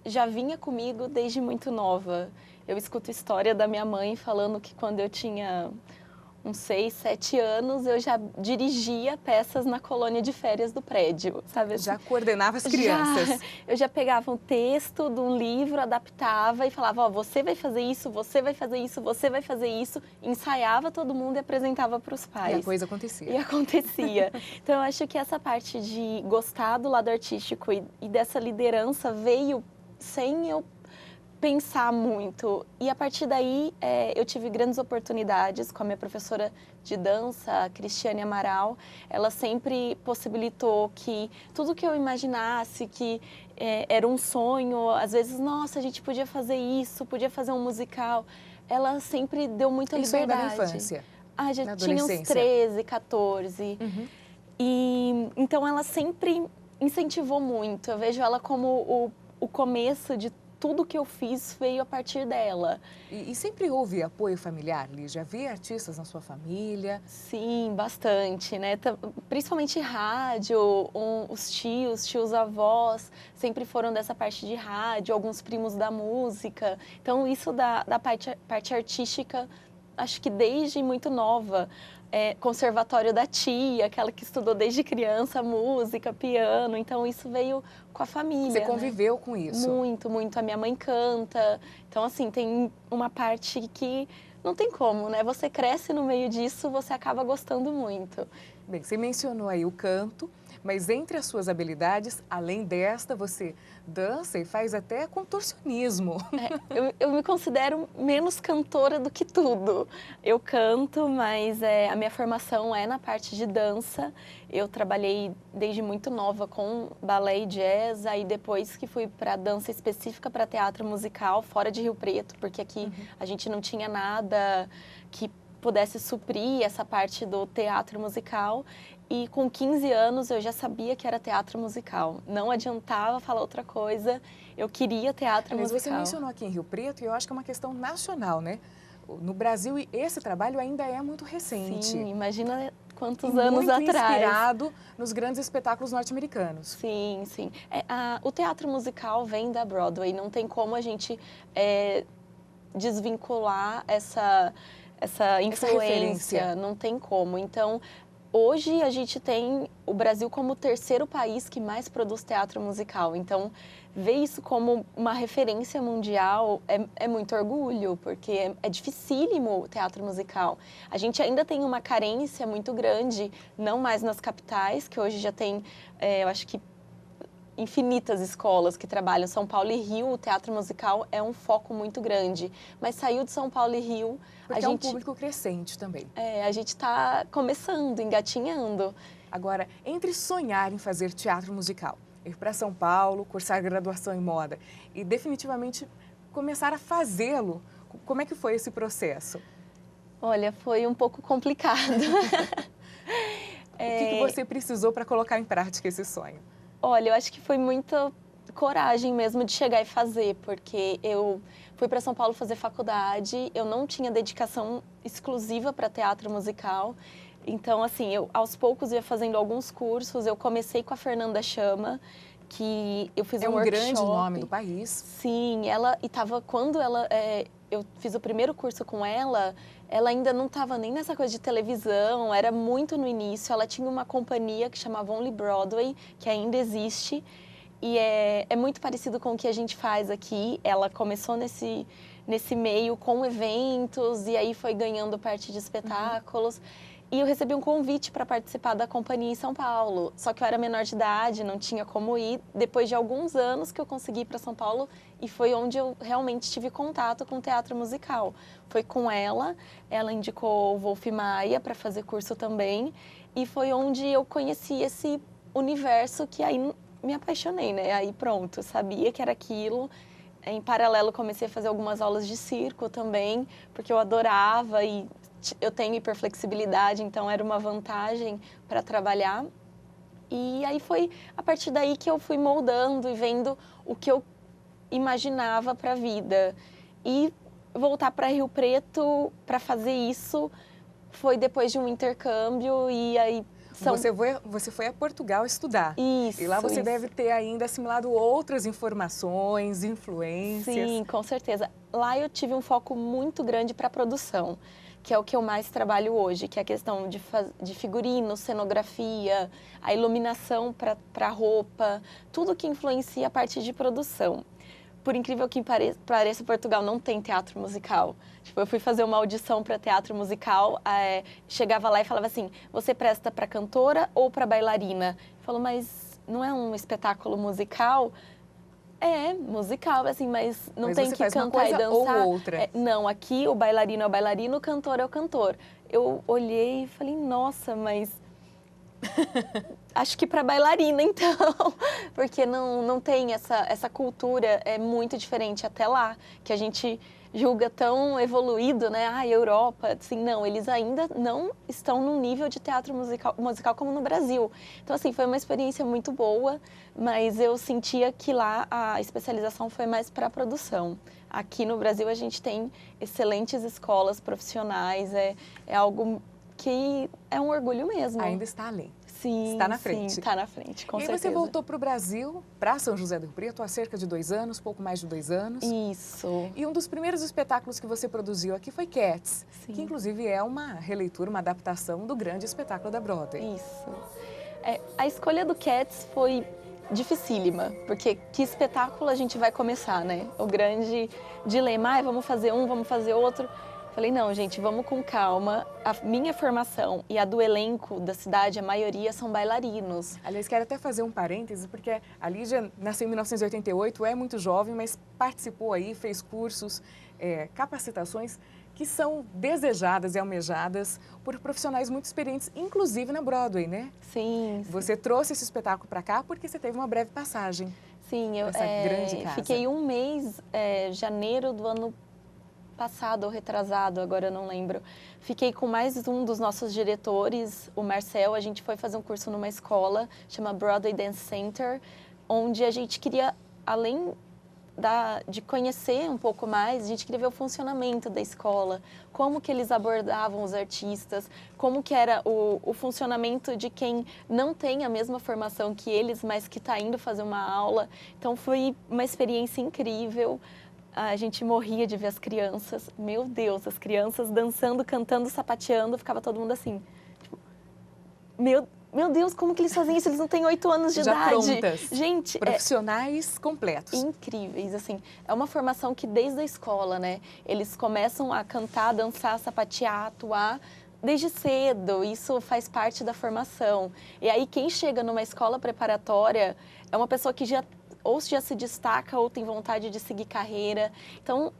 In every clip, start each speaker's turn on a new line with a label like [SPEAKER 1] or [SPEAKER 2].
[SPEAKER 1] já vinha comigo desde muito nova. Eu escuto história da minha mãe falando que quando eu tinha uns 6, 7 anos, eu já dirigia peças na colônia de férias do prédio, sabe assim?
[SPEAKER 2] Já coordenava as crianças.
[SPEAKER 1] Eu já pegava um texto de um livro, adaptava e falava, ó, você vai fazer isso, você vai fazer isso, você vai fazer isso, ensaiava todo mundo e apresentava para os pais.
[SPEAKER 2] E a coisa acontecia.
[SPEAKER 1] E acontecia. Então, eu acho que essa parte de gostar do lado artístico e dessa liderança veio sem eu pensar muito. E a partir daí, eu tive grandes oportunidades com a minha professora de dança, a Cristiane Amaral. Ela sempre possibilitou que tudo que eu imaginasse, que era um sonho, às vezes, nossa, a gente podia fazer isso, podia fazer um musical. Ela sempre deu muita
[SPEAKER 2] Isso ainda
[SPEAKER 1] liberdade.
[SPEAKER 2] na infância?
[SPEAKER 1] Ah, já
[SPEAKER 2] Na
[SPEAKER 1] tinha uns
[SPEAKER 2] adolescência?
[SPEAKER 1] 13, 14.
[SPEAKER 2] Uhum.
[SPEAKER 1] E então ela sempre incentivou muito. Eu vejo ela como o começo de tudo que eu fiz veio a partir dela.
[SPEAKER 2] E sempre houve apoio familiar, Lígia? Havia artistas na sua família?
[SPEAKER 1] Sim, bastante, né? Principalmente rádio, os tios avós sempre foram dessa parte de rádio, alguns primos da música. Então isso da parte artística, acho que desde muito nova. Conservatório da tia, aquela que estudou desde criança música, piano, então isso veio com a família.
[SPEAKER 2] Você conviveu, né, com isso?
[SPEAKER 1] Muito, muito. A minha mãe canta, então assim, tem uma parte que não tem como, né? Você cresce no meio disso, você acaba gostando muito.
[SPEAKER 2] Bem, você mencionou aí o canto, mas entre as suas habilidades, além desta, você dança e faz até contorcionismo.
[SPEAKER 1] Eu me considero menos cantora do que tudo. Eu canto, mas a minha formação é na parte de dança. Eu trabalhei desde muito nova com balé e jazz, aí depois que fui para dança específica para teatro musical, fora de Rio Preto, porque aqui a gente não tinha nada que pudesse suprir essa parte do teatro musical. E com 15 anos eu já sabia que era teatro musical. Não adiantava falar outra coisa, eu queria teatro musical.
[SPEAKER 2] Mas você mencionou aqui em Rio Preto e eu acho que é uma questão nacional, né? No Brasil, esse trabalho ainda é muito recente.
[SPEAKER 1] Sim, imagina quantos anos atrás.
[SPEAKER 2] Muito inspirado nos grandes espetáculos norte-americanos.
[SPEAKER 1] Sim, sim. O teatro musical vem da Broadway, não tem como a gente desvincular essa influência, não tem como. Então, hoje a gente tem o Brasil como o terceiro país que mais produz teatro musical. Então, ver isso como uma referência mundial é muito orgulho, porque é dificílimo o teatro musical. A gente ainda tem uma carência muito grande, não mais nas capitais, que hoje já tem, eu acho que, infinitas escolas que trabalham. São Paulo e Rio, o teatro musical é um foco muito grande. Mas saiu de São Paulo e Rio...
[SPEAKER 2] Porque é um público crescente também.
[SPEAKER 1] A gente está começando, engatinhando.
[SPEAKER 2] Agora, entre sonhar em fazer teatro musical, ir para São Paulo, cursar graduação em moda e definitivamente começar a fazê-lo, como é que foi esse processo?
[SPEAKER 1] Olha, foi um pouco complicado.
[SPEAKER 2] O que você precisou para colocar em prática esse sonho?
[SPEAKER 1] Olha, eu acho que foi muita coragem mesmo de chegar e fazer, porque eu fui para São Paulo fazer faculdade, eu não tinha dedicação exclusiva para teatro musical. Então, assim, eu aos poucos ia fazendo alguns cursos. Eu comecei com a Fernanda Chama, que eu fiz um workshop.
[SPEAKER 2] É um grande nome do país.
[SPEAKER 1] Sim, eu fiz o primeiro curso com ela ainda não estava nem nessa coisa de televisão, era muito no início. Ela tinha uma companhia que chamava Only Broadway, que ainda existe, e é muito parecido com o que a gente faz aqui. Ela começou nesse meio com eventos, e aí foi ganhando parte de espetáculos. E eu recebi um convite para participar da companhia em São Paulo. Só que eu era menor de idade, não tinha como ir. Depois de alguns anos que eu consegui ir para São Paulo, e foi onde eu realmente tive contato com o teatro musical. Foi com ela indicou o Wolf Maia para fazer curso também. E foi onde eu conheci esse universo que aí me apaixonei, né? Aí pronto, eu sabia que era aquilo. Em paralelo, comecei a fazer algumas aulas de circo também, porque eu adorava e eu tenho hiperflexibilidade, então era uma vantagem para trabalhar. E aí foi a partir daí que eu fui moldando e vendo o que eu imaginava para a vida. E voltar para Rio Preto para fazer isso foi depois de um intercâmbio e aí
[SPEAKER 2] Você foi a Portugal estudar.
[SPEAKER 1] Isso.
[SPEAKER 2] E lá você
[SPEAKER 1] isso.
[SPEAKER 2] deve ter ainda assimilado outras informações, influências.
[SPEAKER 1] Sim, com certeza. Lá eu tive um foco muito grande para a produção, que é o que eu mais trabalho hoje, que é a questão de figurino, cenografia, a iluminação para roupa, tudo que influencia a parte de produção. Por incrível que pareça, Portugal não tem teatro musical. Tipo, eu fui fazer uma audição para teatro musical, chegava lá e falava assim, você presta para cantora ou para bailarina? Falou, mas não é um espetáculo musical? É, musical, assim, mas não tem que cantar e dançar.
[SPEAKER 2] Ou outra.
[SPEAKER 1] Não, aqui o bailarino é o bailarino, o cantor é o cantor. Eu olhei e falei, nossa, mas acho que para bailarina, então, porque não tem essa cultura, é muito diferente até lá, que a gente julga tão evoluído, né? Ah, Europa, assim, não, eles ainda não estão no nível de teatro musical como no Brasil. Então, assim, foi uma experiência muito boa, mas eu sentia que lá a especialização foi mais para a produção. Aqui no Brasil a gente tem excelentes escolas profissionais, é algo que é um orgulho mesmo.
[SPEAKER 2] Ainda está além.
[SPEAKER 1] Sim,
[SPEAKER 2] está na frente.
[SPEAKER 1] Sim, está na frente, com certeza.
[SPEAKER 2] E você voltou para o Brasil, para São José do Rio Preto, há cerca de 2 anos, pouco mais de 2 anos.
[SPEAKER 1] Isso.
[SPEAKER 2] E um dos primeiros espetáculos que você produziu aqui foi Cats,
[SPEAKER 1] Sim.
[SPEAKER 2] que inclusive é uma releitura, uma adaptação do grande espetáculo da Broadway.
[SPEAKER 1] Isso. A escolha do Cats foi dificílima, porque que espetáculo a gente vai começar, né? O grande dilema, vamos fazer um, vamos fazer outro. Falei, não, gente, vamos com calma. A minha formação e a do elenco da cidade, a maioria são bailarinos.
[SPEAKER 2] Aliás, quero até fazer um parêntese, porque a Lígia nasceu em 1988, é muito jovem, mas participou aí, fez cursos, capacitações que são desejadas e almejadas por profissionais muito experientes, inclusive na Broadway, né?
[SPEAKER 1] Sim.
[SPEAKER 2] Você trouxe esse espetáculo para cá porque você teve uma breve passagem.
[SPEAKER 1] Sim, eu
[SPEAKER 2] grande casa.
[SPEAKER 1] Fiquei um mês, janeiro do ano passado ou retrasado, agora eu não lembro. Fiquei com mais um dos nossos diretores, o Marcel. A gente foi fazer um curso numa escola, chama Broadway Dance Center, onde a gente queria, além de conhecer um pouco mais, a gente queria ver o funcionamento da escola, como que eles abordavam os artistas, como que era o funcionamento de quem não tem a mesma formação que eles, mas que está indo fazer uma aula. Então foi uma experiência incrível. A gente morria de ver as crianças, meu Deus, as crianças dançando, cantando, sapateando, ficava todo mundo assim, tipo, meu Deus, como que eles fazem isso? Eles não têm 8 anos de idade.
[SPEAKER 2] Prontas.
[SPEAKER 1] Gente,
[SPEAKER 2] profissionais completos.
[SPEAKER 1] Incríveis, assim. É uma formação que desde a escola, né? Eles começam a cantar, dançar, sapatear, atuar desde cedo. Isso faz parte da formação. E aí quem chega numa escola preparatória é uma pessoa que já se destaca ou tem vontade de seguir carreira. Então,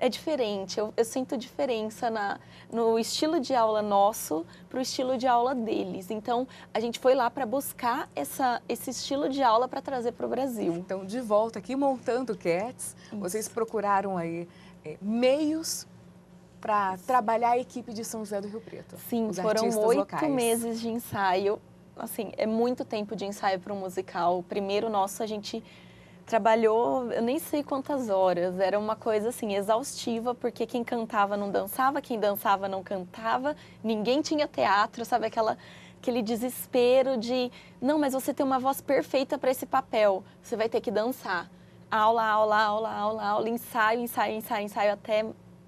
[SPEAKER 1] é diferente. Eu sinto diferença no estilo de aula nosso para o estilo de aula deles. Então, a gente foi lá para buscar esse estilo de aula para trazer para o Brasil.
[SPEAKER 2] Então, de volta aqui, montando Cats, vocês procuraram aí meios para trabalhar a equipe de São José do Rio Preto.
[SPEAKER 1] Sim, foram 8 meses de ensaio. Assim, é muito tempo de ensaio para um musical. O primeiro nosso, a gente trabalhou, eu nem sei quantas horas. Era uma coisa, assim, exaustiva, porque quem cantava não dançava, quem dançava não cantava, ninguém tinha teatro, sabe? Aquele desespero de, não, mas você tem uma voz perfeita para esse papel, você vai ter que dançar. Aula, aula, aula, aula, aula, ensaio, ensaio, ensaio, ensaio, até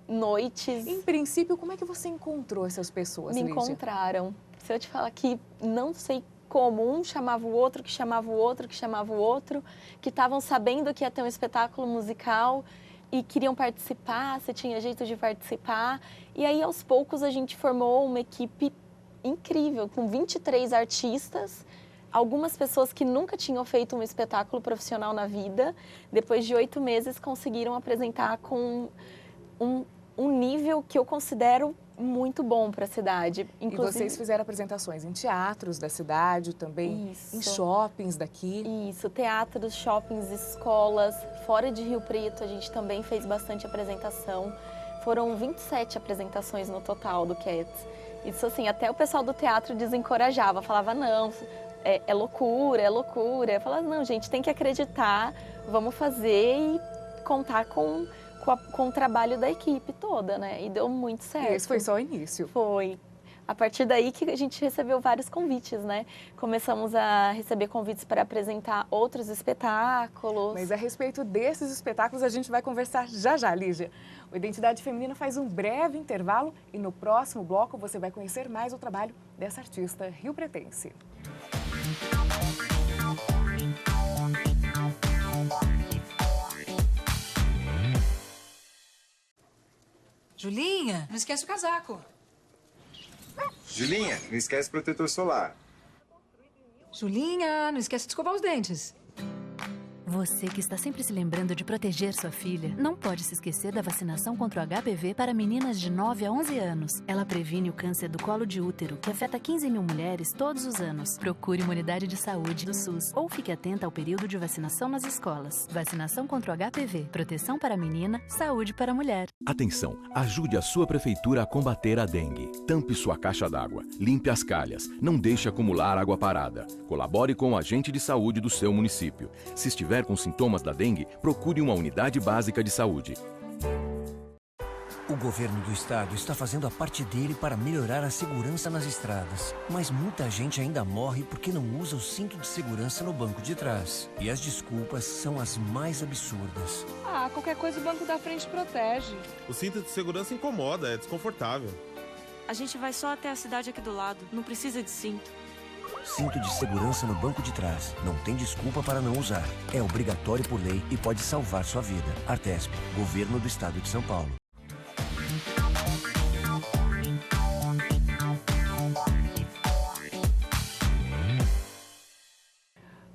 [SPEAKER 1] noites.
[SPEAKER 2] Em princípio, como é que você encontrou essas pessoas, Lígia?
[SPEAKER 1] Me encontraram. Se eu te falar que não sei como, um chamava o outro, que chamava o outro, que chamava o outro, que estavam sabendo que ia ter um espetáculo musical e queriam participar, se tinha jeito de participar. E aí, aos poucos, a gente formou uma equipe incrível, com 23 artistas, algumas pessoas que nunca tinham feito um espetáculo profissional na vida, depois de 8 meses, conseguiram apresentar com um nível que eu considero muito bom para a cidade.
[SPEAKER 2] Inclusive, e vocês fizeram apresentações em teatros da cidade, também em shoppings daqui?
[SPEAKER 1] Isso, teatros, shoppings, escolas. Fora de Rio Preto, a gente também fez bastante apresentação. Foram 27 apresentações no total do Cats. Isso, assim, até o pessoal do teatro desencorajava, falava, não, é loucura, é loucura. Eu falava, não, gente, tem que acreditar, vamos fazer e contar com o trabalho da equipe toda, né? E deu muito certo.
[SPEAKER 2] E esse foi só o início.
[SPEAKER 1] Foi. a partir daí que a gente recebeu vários convites, né? Começamos a receber convites para apresentar outros espetáculos.
[SPEAKER 2] Mas a respeito desses espetáculos a gente vai conversar já já, Lígia. O Identidade Feminina faz um breve intervalo e no próximo bloco você vai conhecer mais o trabalho dessa artista riopretense.
[SPEAKER 3] Julinha, não esquece o casaco.
[SPEAKER 4] Julinha, não esquece o protetor solar.
[SPEAKER 3] Julinha, não esquece de escovar os dentes.
[SPEAKER 5] Você que está sempre se lembrando de proteger sua filha, não pode se esquecer da vacinação contra o HPV para meninas de 9 a 11 anos. Ela previne o câncer do colo de útero, que afeta 15 mil mulheres todos os anos. Procure uma unidade de saúde do SUS ou fique atenta ao período de vacinação nas escolas. Vacinação contra o HPV, proteção para a menina, saúde para a mulher.
[SPEAKER 6] Atenção, ajude a sua prefeitura a combater a dengue. Tampe sua caixa d'água, limpe as calhas, não deixe acumular água parada. Colabore com o agente de saúde do seu município. Se estiver com sintomas da dengue, procure uma unidade básica de saúde.
[SPEAKER 7] O governo do estado está fazendo a parte dele para melhorar a segurança nas estradas. Mas muita gente ainda morre porque não usa o cinto de segurança no banco de trás. E as desculpas são as mais absurdas.
[SPEAKER 8] Ah, qualquer coisa o banco da frente protege.
[SPEAKER 9] O cinto de segurança incomoda, é desconfortável.
[SPEAKER 10] A gente vai só até a cidade aqui do lado, não precisa de cinto.
[SPEAKER 7] Cinto de segurança no banco de trás. Não tem desculpa para não usar. É obrigatório por lei e pode salvar sua vida. Artesp, Governo do Estado de São Paulo.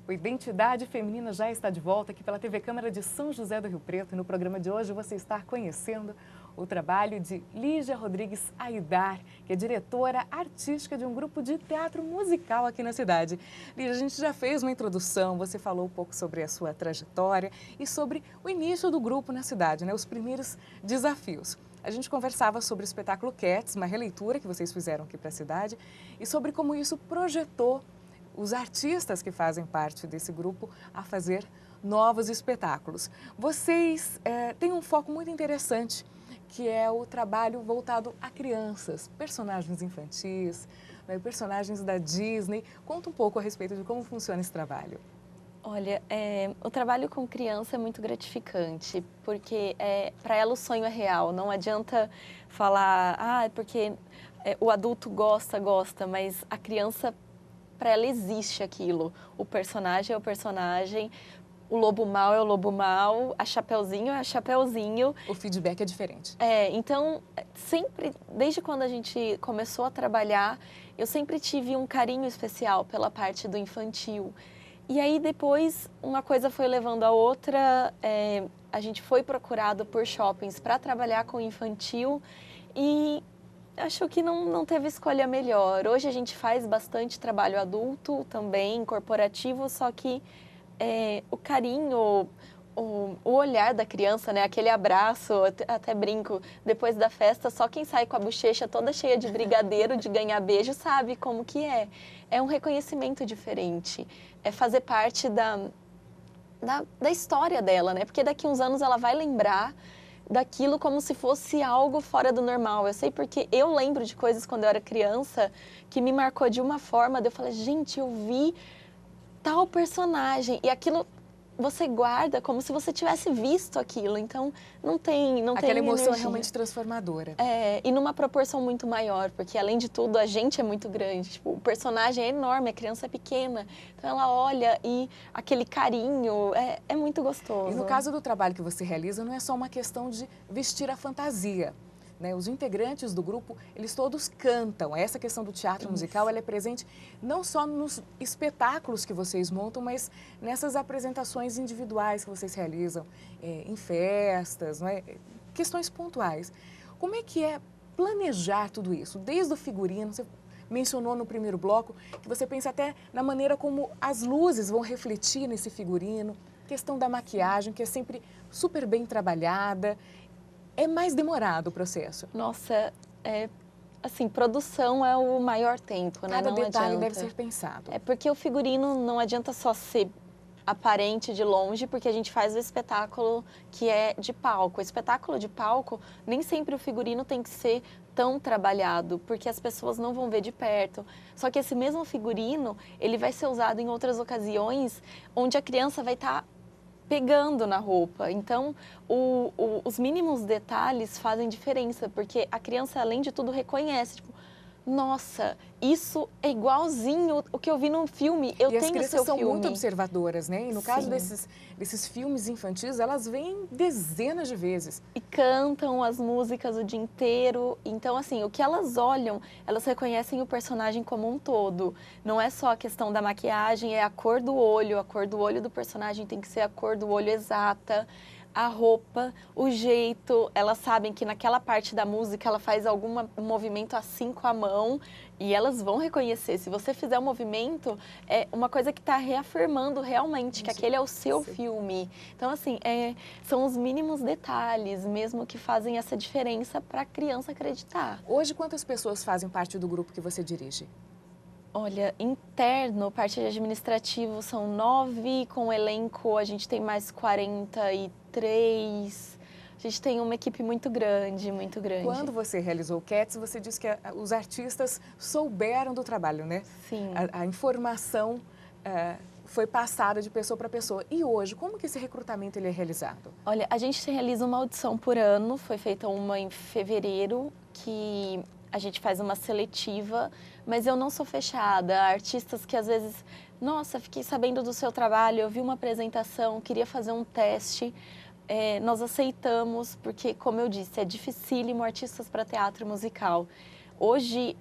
[SPEAKER 2] O Identidade Feminina já está de volta aqui pela TV Câmara de São José do Rio Preto. E no programa de hoje você está conhecendo o trabalho de Lígia Rodrigues Aidar, que é diretora artística de um grupo de teatro musical aqui na cidade. Lígia, a gente já fez uma introdução, você falou um pouco sobre a sua trajetória e sobre o início do grupo na cidade, né? Os primeiros desafios. A gente conversava sobre o espetáculo Cats, uma releitura que vocês fizeram aqui para a cidade, e sobre como isso projetou os artistas que fazem parte desse grupo a fazer novos espetáculos. Vocês têm um foco muito interessante, que é o trabalho voltado a crianças, personagens infantis, né, personagens da Disney. Conta um pouco a respeito de como funciona esse trabalho.
[SPEAKER 1] Olha, o trabalho com criança é muito gratificante, porque para ela o sonho é real. Não adianta falar, é porque o adulto gosta, mas a criança, para ela existe aquilo. O personagem é o personagem, o lobo mau é o lobo mau, a Chapeuzinho é a Chapeuzinho.
[SPEAKER 2] O feedback é diferente.
[SPEAKER 1] Então, sempre, desde quando a gente começou a trabalhar, eu sempre tive um carinho especial pela parte do infantil. E aí depois, uma coisa foi levando a outra, a gente foi procurado por shoppings para trabalhar com infantil e acho que não teve escolha melhor. Hoje a gente faz bastante trabalho adulto também, corporativo, só que o carinho, o olhar da criança, né? Aquele abraço, até brinco, depois da festa, só quem sai com a bochecha toda cheia de brigadeiro, de ganhar beijo, sabe como que é. É um reconhecimento diferente, é fazer parte da história dela, né? Porque daqui uns anos ela vai lembrar daquilo como se fosse algo fora do normal. Eu sei porque eu lembro de coisas quando eu era criança que me marcou de uma forma, daí eu falei, gente, eu vi tal personagem, e aquilo você guarda como se você tivesse visto aquilo, então não tem
[SPEAKER 2] aquela emoção
[SPEAKER 1] energia.
[SPEAKER 2] é realmente transformadora.
[SPEAKER 1] E numa proporção muito maior, porque além de tudo a gente é muito grande, tipo, o personagem é enorme, a criança é pequena, então ela olha e aquele carinho é muito gostoso.
[SPEAKER 2] E no caso do trabalho que você realiza, não é só uma questão de vestir a fantasia, né? Os integrantes do grupo, eles todos cantam. Essa questão do teatro musical, ela é presente não só nos espetáculos que vocês montam, mas nessas apresentações individuais que vocês realizam, em festas, não é? Questões pontuais. Como é que é planejar tudo isso? Desde o figurino, você mencionou no primeiro bloco, que você pensa até na maneira como as luzes vão refletir nesse figurino, questão da maquiagem, que é sempre super bem trabalhada. É mais demorado o processo?
[SPEAKER 1] Nossa, assim, produção é o maior tempo, né?
[SPEAKER 2] Cada
[SPEAKER 1] não
[SPEAKER 2] detalhe
[SPEAKER 1] adianta.
[SPEAKER 2] deve ser pensado.
[SPEAKER 1] É porque o figurino não adianta só ser aparente de longe, porque a gente faz o espetáculo que é de palco. O espetáculo de palco, nem sempre o figurino tem que ser tão trabalhado, porque as pessoas não vão ver de perto. Só que esse mesmo figurino, ele vai ser usado em outras ocasiões onde a criança vai estar pegando na roupa. Então, os mínimos detalhes fazem diferença, porque a criança, além de tudo, reconhece, tipo, nossa, isso é igualzinho o que eu vi num filme, eu tenho o seu filme.
[SPEAKER 2] E as crianças são muito observadoras, né? E no caso
[SPEAKER 1] Sim.
[SPEAKER 2] desses filmes infantis, elas veem dezenas de vezes.
[SPEAKER 1] E cantam as músicas o dia inteiro. Então, assim, o que elas olham, elas reconhecem o personagem como um todo. Não é só a questão da maquiagem, é a cor do olho. A cor do olho do personagem tem que ser a cor do olho exata. A roupa, o jeito, elas sabem que naquela parte da música ela faz algum movimento assim com a mão e elas vão reconhecer. Se você fizer um movimento, é uma coisa que está reafirmando realmente que aquele é o seu filme. Então, assim, são os mínimos detalhes mesmo que fazem essa diferença para a criança acreditar.
[SPEAKER 2] Hoje, quantas pessoas fazem parte do grupo que você dirige?
[SPEAKER 1] Olha, interno, parte de administrativo são 9, com o elenco a gente tem mais 43. A gente tem uma equipe muito grande, muito grande.
[SPEAKER 2] Quando você realizou o Cats, você disse que os artistas souberam do trabalho, né?
[SPEAKER 1] Sim.
[SPEAKER 2] A informação foi passada de pessoa para pessoa. E hoje, como que esse recrutamento ele é realizado?
[SPEAKER 1] Olha, a gente realiza uma audição por ano, foi feita uma em fevereiro, que a gente faz uma seletiva, mas eu não sou fechada. Há artistas que às vezes, nossa, fiquei sabendo do seu trabalho, eu vi uma apresentação, queria fazer um teste. Nós aceitamos, porque, como eu disse, é dificílimo artistas para teatro musical. Hoje,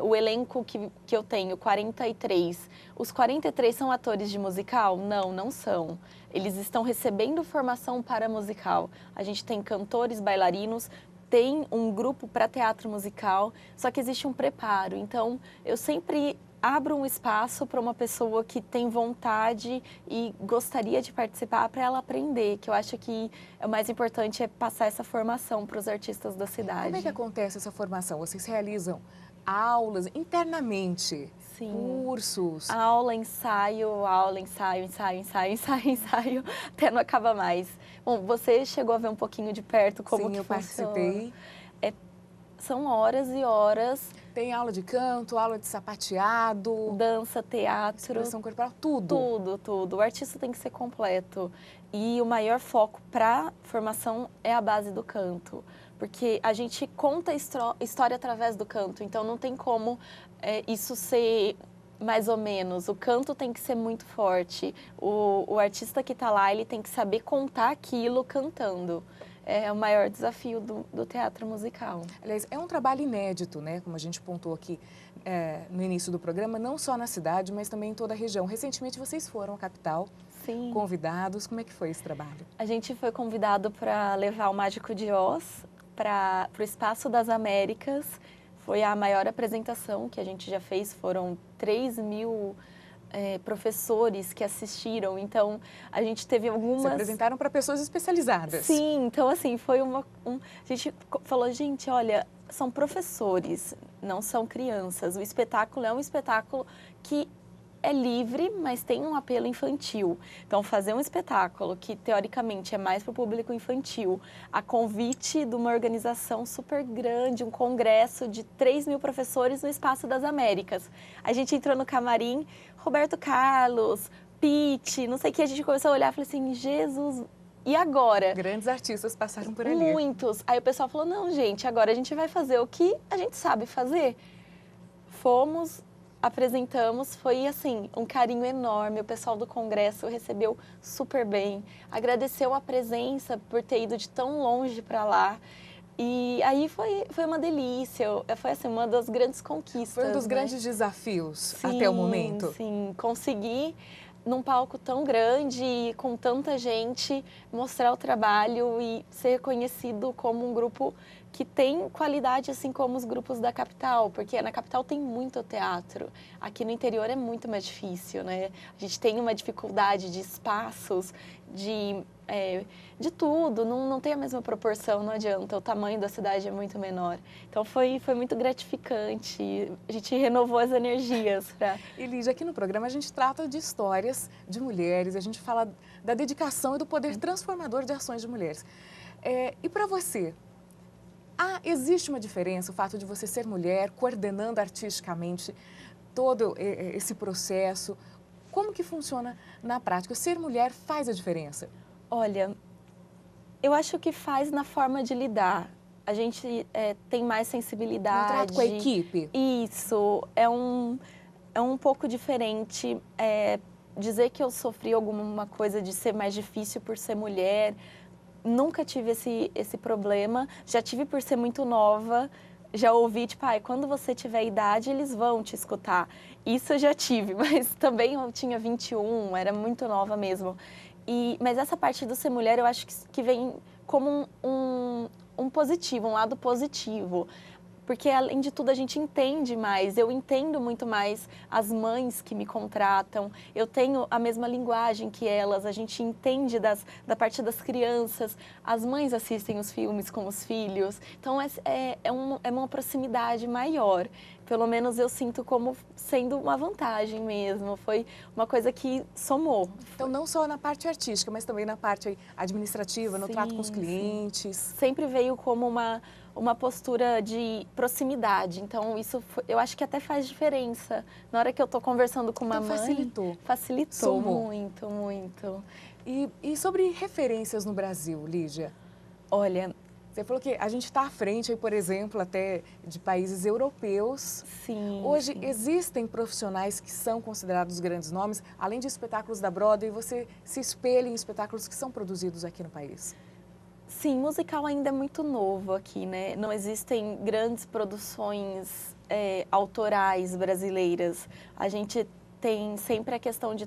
[SPEAKER 1] o elenco que eu tenho, 43, os 43 são atores de musical? Não, não são. Eles estão recebendo formação para musical. A gente tem cantores, bailarinos, tem um grupo para teatro musical, só que existe um preparo. Então, eu sempre abro um espaço para uma pessoa que tem vontade e gostaria de participar para ela aprender, que eu acho que o mais importante é passar essa formação para os artistas da cidade.
[SPEAKER 2] Como é que acontece essa formação? Vocês realizam aulas internamente?
[SPEAKER 1] Sim.
[SPEAKER 2] Cursos?
[SPEAKER 1] Aula, ensaio, ensaio, até não acaba mais. Bom, você chegou a ver um pouquinho de perto como
[SPEAKER 2] Sim,
[SPEAKER 1] que
[SPEAKER 2] eu
[SPEAKER 1] funciona.
[SPEAKER 2] participei.
[SPEAKER 1] São horas e horas.
[SPEAKER 2] Tem aula de canto, aula de sapateado,
[SPEAKER 1] dança, teatro,
[SPEAKER 2] expressão corporal, tudo.
[SPEAKER 1] Tudo, tudo. O artista tem que ser completo. E o maior foco para formação é a base do canto, porque a gente conta a história através do canto, então não tem como isso ser mais ou menos. O canto tem que ser muito forte. O artista que está lá, ele tem que saber contar aquilo cantando. É o maior desafio do teatro musical.
[SPEAKER 2] Aliás, é um trabalho inédito, né? Como a gente pontuou aqui no início do programa, não só na cidade, mas também em toda a região. Recentemente vocês foram à capital,
[SPEAKER 1] Sim.
[SPEAKER 2] Convidados. Como é que foi esse trabalho?
[SPEAKER 1] A gente foi convidado para levar o Mágico de Oz para o Espaço das Américas. Foi a maior apresentação que a gente já fez, foram 3.000 professores que assistiram, então a gente teve algumas...
[SPEAKER 2] Se apresentaram para pessoas especializadas.
[SPEAKER 1] Sim, então assim, foi a gente falou, gente, olha, são professores, não são crianças, o espetáculo é um espetáculo que é livre, mas tem um apelo infantil. Então, fazer um espetáculo que, teoricamente, é mais para o público infantil, a convite de uma organização super grande, um congresso de 3.000 professores no Espaço das Américas. A gente entrou no camarim, Roberto Carlos, Pitty, não sei o que, a gente começou a olhar e falou assim, Jesus, e agora?
[SPEAKER 2] Grandes artistas passaram por ali.
[SPEAKER 1] Muitos. Aí o pessoal falou, não, gente, agora a gente vai fazer o que a gente sabe fazer. Fomos... apresentamos, foi assim, um carinho enorme, o pessoal do congresso recebeu super bem, agradeceu a presença por ter ido de tão longe para lá, e aí foi uma delícia, foi assim, uma das grandes conquistas.
[SPEAKER 2] Foi um dos grandes desafios até o momento.
[SPEAKER 1] Sim, conseguir num palco tão grande, com tanta gente, mostrar o trabalho e ser reconhecido como um grupo que tem qualidade, assim como os grupos da capital, porque na capital tem muito teatro. Aqui no interior é muito mais difícil, né? A gente tem uma dificuldade de espaços, de tudo, não tem a mesma proporção, não adianta, o tamanho da cidade é muito menor. Então foi muito gratificante, a gente renovou as energias.
[SPEAKER 2] E Lígia, aqui no programa a gente trata de histórias de mulheres, a gente fala da dedicação e do poder transformador de ações de mulheres. E para você, Existe uma diferença, o fato de você ser mulher, coordenando artisticamente todo esse processo. Como que funciona na prática? Ser mulher faz a diferença?
[SPEAKER 1] Olha, eu acho que faz na forma de lidar. A gente tem mais sensibilidade.
[SPEAKER 2] No trato com a equipe?
[SPEAKER 1] Isso, é um pouco diferente. Dizer que eu sofri alguma coisa de ser mais difícil por ser mulher, nunca tive esse problema. Já tive por ser muito nova. Já ouvi, tipo, quando você tiver idade, eles vão te escutar. Isso eu já tive, mas também eu tinha 21, era muito nova mesmo. Mas essa parte do ser mulher, eu acho que vem como um positivo, um lado positivo. Porque, além de tudo, a gente entende mais. Eu entendo muito mais as mães que me contratam. Eu tenho a mesma linguagem que elas. A gente entende da parte das crianças. As mães assistem os filmes com os filhos. Então, é uma proximidade maior. Pelo menos eu sinto como sendo uma vantagem mesmo. Foi uma coisa que somou.
[SPEAKER 2] Então, não só na parte artística, mas também na parte administrativa, no trato com os clientes.
[SPEAKER 1] Sempre veio como uma postura de proximidade. Então, isso eu acho que até faz diferença. Na hora que eu estou conversando com uma mãe...
[SPEAKER 2] Facilitou.
[SPEAKER 1] Facilitou muito, muito.
[SPEAKER 2] E sobre referências no Brasil, Lígia?
[SPEAKER 1] Olha...
[SPEAKER 2] Você falou que a gente está à frente, por exemplo, até de países europeus.
[SPEAKER 1] Sim.
[SPEAKER 2] Hoje existem profissionais que são considerados grandes nomes. Além de espetáculos da Broadway, você se espelha em espetáculos que são produzidos aqui no país?
[SPEAKER 1] Sim, musical ainda é muito novo aqui, né? Não existem grandes produções autorais brasileiras. A gente tem sempre a questão de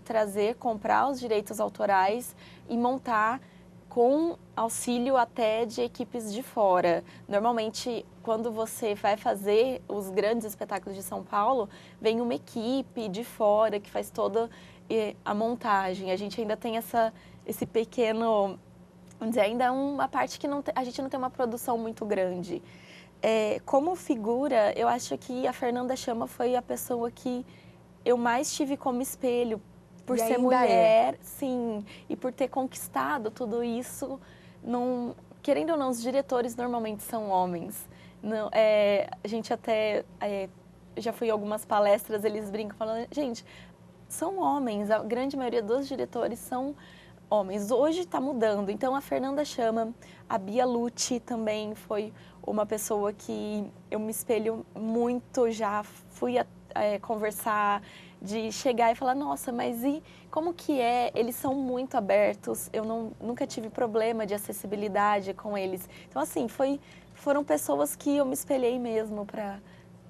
[SPEAKER 1] comprar os direitos autorais e montar com auxílio até de equipes de fora. Normalmente, quando você vai fazer os grandes espetáculos de São Paulo, vem uma equipe de fora que faz toda a montagem. A gente ainda tem esse pequeno... Vamos dizer, ainda é uma parte que a gente não tem uma produção muito grande. Como figura, eu acho que a Fernanda Chama foi a pessoa que eu mais tive como espelho, por ser mulher, sim, e por ter conquistado tudo isso. Querendo ou não, os diretores normalmente são homens. Não, a gente até, já fui em algumas palestras, eles brincam falando, gente, são homens, a grande maioria dos diretores são homens. Hoje está mudando, então a Fernanda Chama, a Bia Lucci também foi uma pessoa que eu me espelho muito, já fui conversar, de chegar e falar, nossa, mas e como que é? Eles são muito abertos, eu nunca tive problema de acessibilidade com eles. Então, assim, foram pessoas que eu me espelhei mesmo para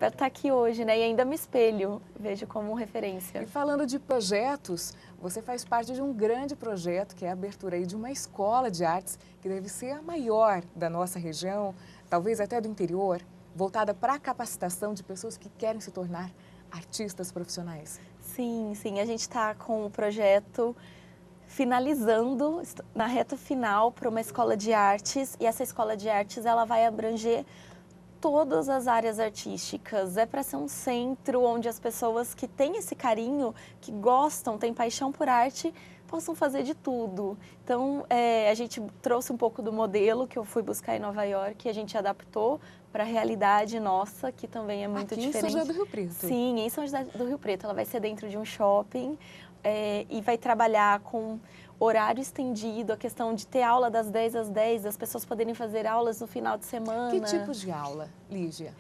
[SPEAKER 1] estar aqui hoje, né? E ainda me espelho, vejo como referência.
[SPEAKER 2] E falando de projetos, você faz parte de um grande projeto, que é a abertura aí de uma escola de artes, que deve ser a maior da nossa região, talvez até do interior, voltada para a capacitação de pessoas que querem se tornar artistas profissionais.
[SPEAKER 1] Sim, sim. A gente está com o projeto finalizando, na reta final, para uma escola de artes. E essa escola de artes, ela vai abranger todas as áreas artísticas. É para ser um centro onde as pessoas que têm esse carinho, que gostam, têm paixão por arte, possam fazer de tudo. Então, a gente trouxe um pouco do modelo que eu fui buscar em Nova York e a gente adaptou para a realidade nossa, que também é muito diferente.
[SPEAKER 2] Aqui em São José do Rio Preto.
[SPEAKER 1] Sim, em São José do Rio Preto. Ela vai ser dentro de um shopping e vai trabalhar com horário estendido, a questão de ter aula das 10 às 10, as pessoas poderem fazer aulas no final de semana.
[SPEAKER 2] Que tipos de aula, Lígia?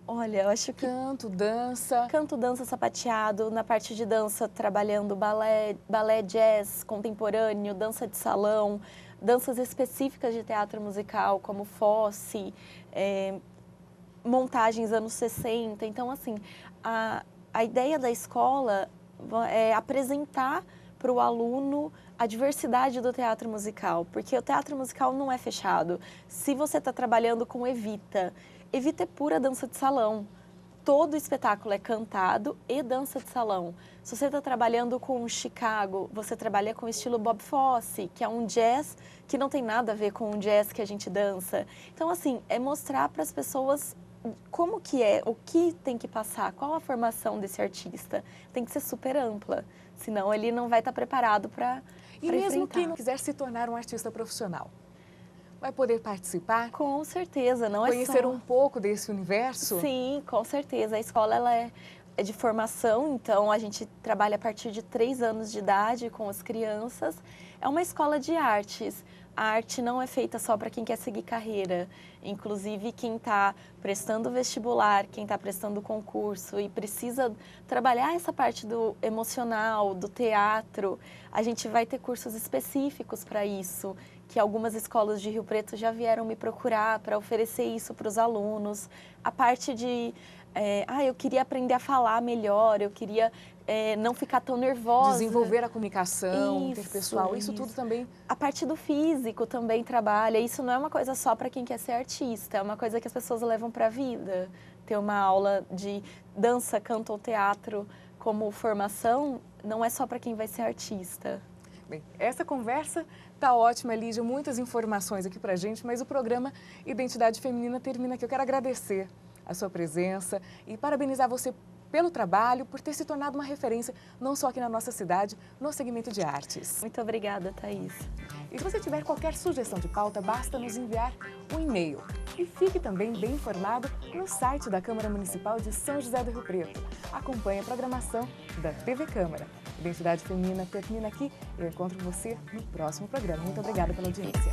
[SPEAKER 1] Olha, eu acho que...
[SPEAKER 2] Canto, dança...
[SPEAKER 1] Canto, dança, sapateado. Na parte de dança, trabalhando balé jazz contemporâneo, dança de salão, danças específicas de teatro musical, como Fosse, montagens anos 60. Então, assim, a ideia da escola é apresentar para o aluno a diversidade do teatro musical, porque o teatro musical não é fechado. Se você está trabalhando com Evita é pura dança de salão. Todo espetáculo é cantado e dança de salão. Se você está trabalhando com Chicago, você trabalha com o estilo Bob Fosse, que é um jazz que não tem nada a ver com o jazz que a gente dança. Então, assim, é mostrar para as pessoas como que é, o que tem que passar, qual a formação desse artista. Tem que ser super ampla, senão ele não vai estar preparado para
[SPEAKER 2] E mesmo quem não quiser se tornar um artista profissional, vai poder participar?
[SPEAKER 1] Com certeza, não
[SPEAKER 2] Conhecer
[SPEAKER 1] é só...
[SPEAKER 2] um pouco desse universo?
[SPEAKER 1] Sim, com certeza. A escola ela é de formação, então a gente trabalha a partir de 3 anos de idade com as crianças. É uma escola de artes. A arte não é feita só para quem quer seguir carreira. Inclusive, quem está prestando vestibular, quem está prestando concurso e precisa trabalhar essa parte do emocional, do teatro, a gente vai ter cursos específicos para isso, que algumas escolas de Rio Preto já vieram me procurar para oferecer isso para os alunos. A parte de, eu queria aprender a falar melhor, eu queria não ficar tão nervosa.
[SPEAKER 2] Desenvolver a comunicação interpessoal, isso tudo também.
[SPEAKER 1] A parte do físico também trabalha. Isso não é uma coisa só para quem quer ser artista, é uma coisa que as pessoas levam para a vida. Ter uma aula de dança, canto ou teatro como formação não é só para quem vai ser artista.
[SPEAKER 2] Bem, essa conversa tá ótima, Lígia, muitas informações aqui pra gente, mas o programa Identidade Feminina termina aqui. Eu quero agradecer a sua presença e parabenizar você pelo trabalho, por ter se tornado uma referência, não só aqui na nossa cidade, no segmento de artes.
[SPEAKER 1] Muito obrigada, Thaís.
[SPEAKER 2] E se você tiver qualquer sugestão de pauta, basta nos enviar um e-mail. E fique também bem informado no site da Câmara Municipal de São José do Rio Preto. Acompanhe a programação da TV Câmara. Identidade Feminina termina aqui. Eu encontro você no próximo programa. Muito obrigada pela audiência.